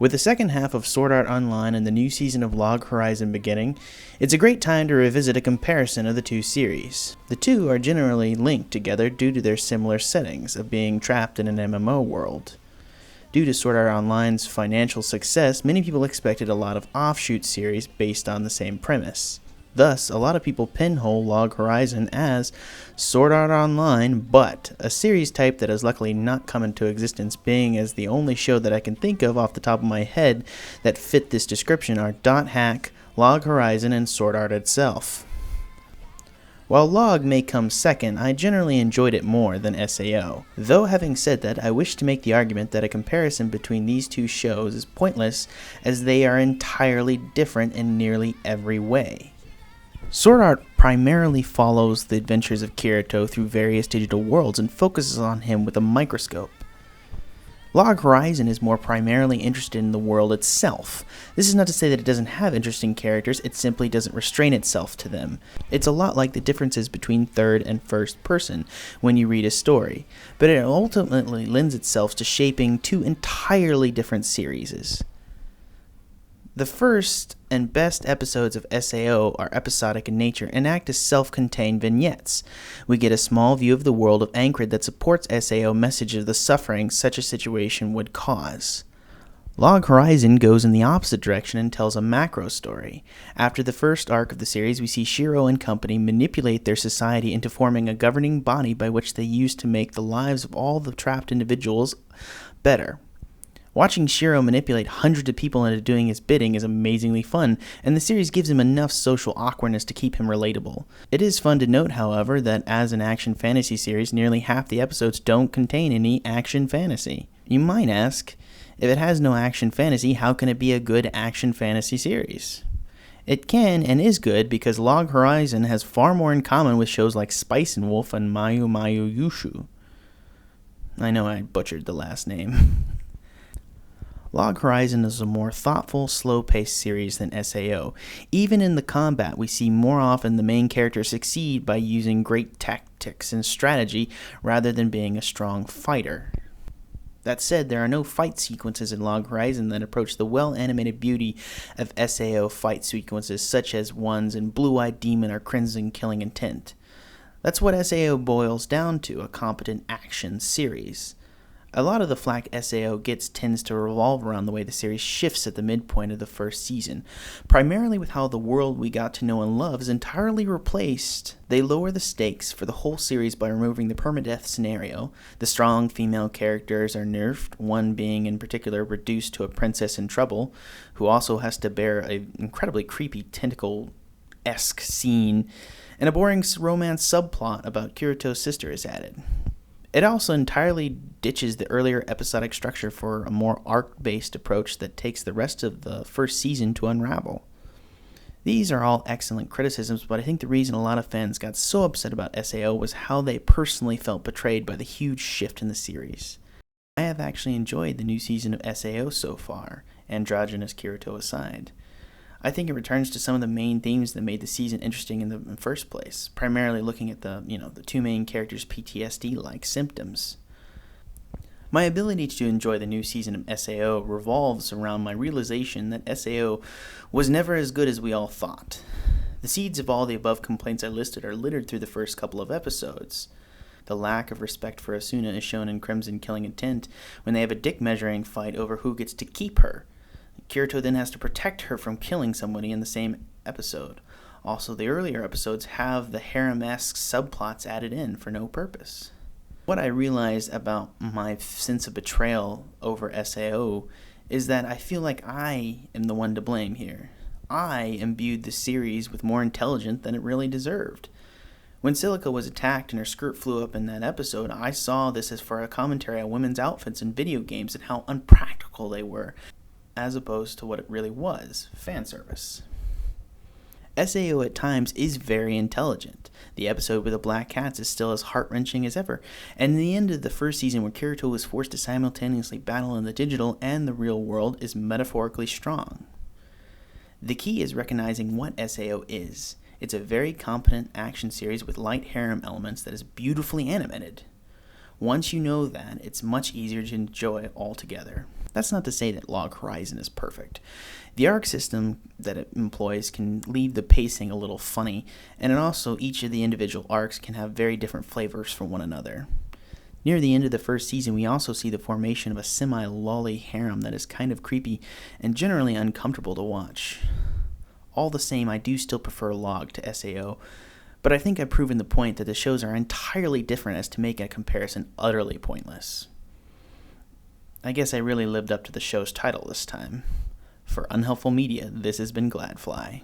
With the second half of Sword Art Online and the new season of Log Horizon beginning, it's a great time to revisit a comparison of the two series. The two are generally linked together due to their similar settings of being trapped in an MMO world. Due to Sword Art Online's financial success, many people expected a lot of offshoot series based on the same premise. Thus, a lot of people pinhole Log Horizon as Sword Art Online, but a series type that has luckily not come into existence, being as the only show that I can think of off the top of my head that fit this description are Dot Hack, Log Horizon, and Sword Art itself. While Log may come second, I generally enjoyed it more than SAO. Though having said that, I wish to make the argument that a comparison between these two shows is pointless as they are entirely different in nearly every way. Sword Art primarily follows the adventures of Kirito through various digital worlds and focuses on him with a microscope. Log Horizon is more primarily interested in the world itself. This is not to say that it doesn't have interesting characters, it simply doesn't restrain itself to them. It's a lot like the differences between third and first person when you read a story, but it ultimately lends itself to shaping two entirely different series. The first and best episodes of SAO are episodic in nature and act as self-contained vignettes. We get a small view of the world of Ankrid that supports SAO message of the suffering such a situation would cause. Log Horizon goes in the opposite direction and tells a macro story. After the first arc of the series, we see Shiro and company manipulate their society into forming a governing body by which they use to make the lives of all the trapped individuals better. Watching Shiro manipulate hundreds of people into doing his bidding is amazingly fun, and the series gives him enough social awkwardness to keep him relatable. It is fun to note, however, that as an action fantasy series, nearly half the episodes don't contain any action fantasy. You might ask, if it has no action fantasy, how can it be a good action fantasy series? It can and is good because Log Horizon has far more in common with shows like Spice and Wolf and Mayu Mayu Yushu. I know I butchered the last name. Log Horizon is a more thoughtful, slow-paced series than SAO. Even in the combat, we see more often the main character succeed by using great tactics and strategy rather than being a strong fighter. That said, there are no fight sequences in Log Horizon that approach the well-animated beauty of SAO fight sequences such as ones in Blue-Eyed Demon or Crimson Killing Intent. That's what SAO boils down to, a competent action series. A lot of the flack SAO gets tends to revolve around the way the series shifts at the midpoint of the first season, primarily with how the world we got to know and love is entirely replaced. They lower the stakes for the whole series by removing the permadeath scenario. The strong female characters are nerfed, one being in particular reduced to a princess in trouble, who also has to bear an incredibly creepy tentacle-esque scene, and a boring romance subplot about Kirito's sister is added. It also entirely ditches the earlier episodic structure for a more arc-based approach that takes the rest of the first season to unravel. These are all excellent criticisms, but I think the reason a lot of fans got so upset about SAO was how they personally felt betrayed by the huge shift in the series. I have actually enjoyed the new season of SAO so far, androgynous Kirito aside. I think it returns to some of the main themes that made the season interesting in the first place, primarily looking at the two main characters' PTSD-like symptoms. My ability to enjoy the new season of SAO revolves around my realization that SAO was never as good as we all thought. The seeds of all the above complaints I listed are littered through the first couple of episodes. The lack of respect for Asuna is shown in Crimson Killing Intent when they have a dick measuring fight over who gets to keep her. Kirito then has to protect her from killing somebody in the same episode. Also, the earlier episodes have the harem-esque subplots added in for no purpose. What I realized about my sense of betrayal over SAO is that I feel like I am the one to blame here. I imbued the series with more intelligence than it really deserved. When Silica was attacked and her skirt flew up in that episode, I saw this as for a commentary on women's outfits in video games and how unpractical they were, as opposed to what it really was, fan service. SAO at times is very intelligent. The episode with the Black Cats is still as heart-wrenching as ever, and the end of the first season where Kirito was forced to simultaneously battle in the digital and the real world is metaphorically strong. The key is recognizing what SAO is. It's a very competent action series with light harem elements that is beautifully animated. Once you know that, it's much easier to enjoy altogether. That's not to say that Log Horizon is perfect. The arc system that it employs can leave the pacing a little funny, and also each of the individual arcs can have very different flavors from one another. Near the end of the first season, we also see the formation of a semi-lolly harem that is kind of creepy and generally uncomfortable to watch. All the same, I do still prefer Log to SAO, but I think I've proven the point that the shows are entirely different as to make a comparison utterly pointless. I guess I really lived up to the show's title this time. For Unhelpful Media, this has been Gladfly.